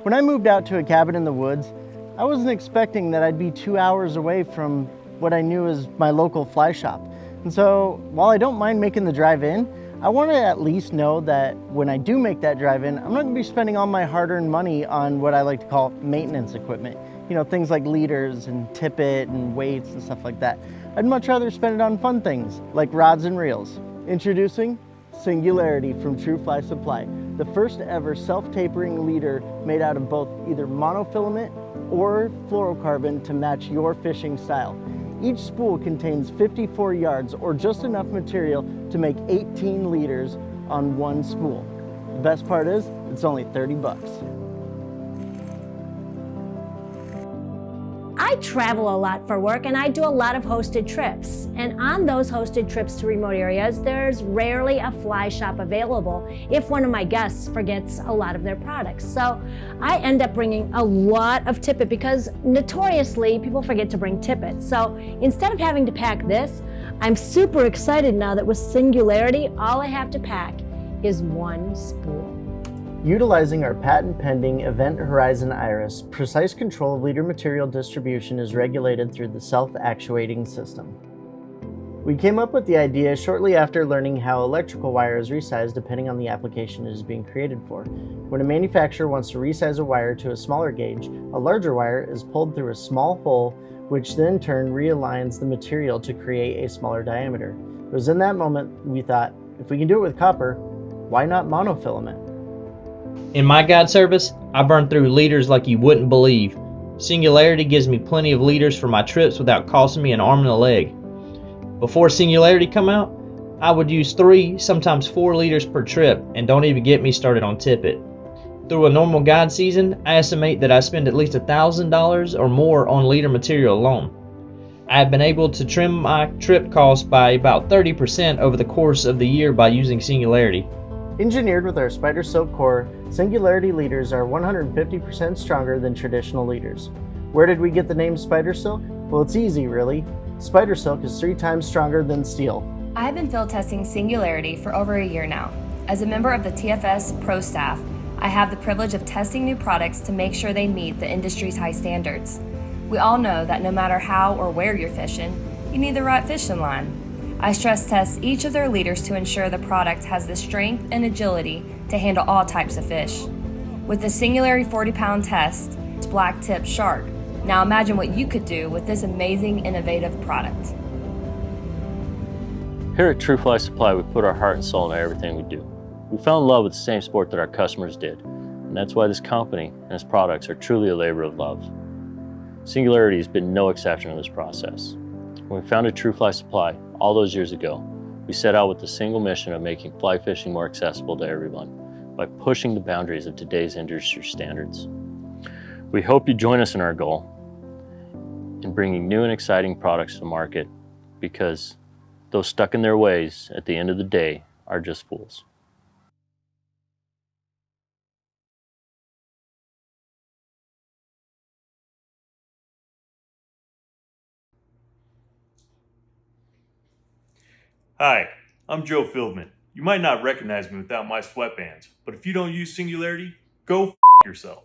When I moved out to a cabin in the woods, I wasn't expecting that I'd be 2 hours away from what I knew as my local fly shop. And so while I don't mind making the drive in, I want to at least know that when I do make that drive in, I'm not going to be spending all my hard-earned money on what I like to call maintenance equipment. You know, things like leaders and tippet and weights and stuff like that. I'd much rather spend it on fun things like rods and reels. Introducing Singularity from True Fly Supply, the first ever self-tapering leader made out of both either monofilament or fluorocarbon to match your fishing style. Each spool contains 54 yards or just enough material to make 18 leaders on one spool. The best part is, it's only 30 bucks. I travel a lot for work and I do a lot of hosted trips. And on those hosted trips to remote areas, there's rarely a fly shop available if one of my guests forgets a lot of their products. So I end up bringing a lot of tippet because notoriously people forget to bring tippet. So instead of having to pack this, I'm super excited now that with Singularity, all I have to pack is one spool. Utilizing our patent-pending Event Horizon Iris, precise control of leader material distribution is regulated through the self-actuating system. We came up with the idea shortly after learning how electrical wire is resized depending on the application it is being created for. When a manufacturer wants to resize a wire to a smaller gauge, a larger wire is pulled through a small hole, which then in turn realigns the material to create a smaller diameter. It was in that moment we thought, if we can do it with copper, why not monofilament? In my guide service, I burn through leaders like you wouldn't believe. Singularity gives me plenty of leaders for my trips without costing me an arm and a leg. Before Singularity come out, I would use 3, sometimes 4 leaders per trip, and don't even get me started on tippet. Through a normal guide season, I estimate that I spend at least $1,000 or more on leader material alone. I have been able to trim my trip costs by about 30% over the course of the year by using Singularity. Engineered with our spider silk core, Singularity leaders are 150% stronger than traditional leaders. Where did we get the name spider silk? Well, it's easy, really. Spider silk is 3 times stronger than steel. I've been field testing Singularity for over a year now. As a member of the TFS Pro staff, I have the privilege of testing new products to make sure they meet the industry's high standards. We all know that no matter how or where you're fishing, you need the right fishing line. I stress test each of their leaders to ensure the product has the strength and agility to handle all types of fish. With the Singularity 40-pound test, it's black tip shark. Now imagine what you could do with this amazing, innovative product. Here at True Fly Supply, we put our heart and soul into everything we do. We fell in love with the same sport that our customers did, and that's why this company and its products are truly a labor of love. Singularity has been no exception in this process. When we founded True Fly Supply all those years ago, we set out with the single mission of making fly fishing more accessible to everyone by pushing the boundaries of today's industry standards. We hope you join us in our goal in bringing new and exciting products to market, because those stuck in their ways at the end of the day are just fools. Hi, I'm Joe Fieldman. You might not recognize me without my sweatbands, but if you don't use Singularity, go f*** yourself.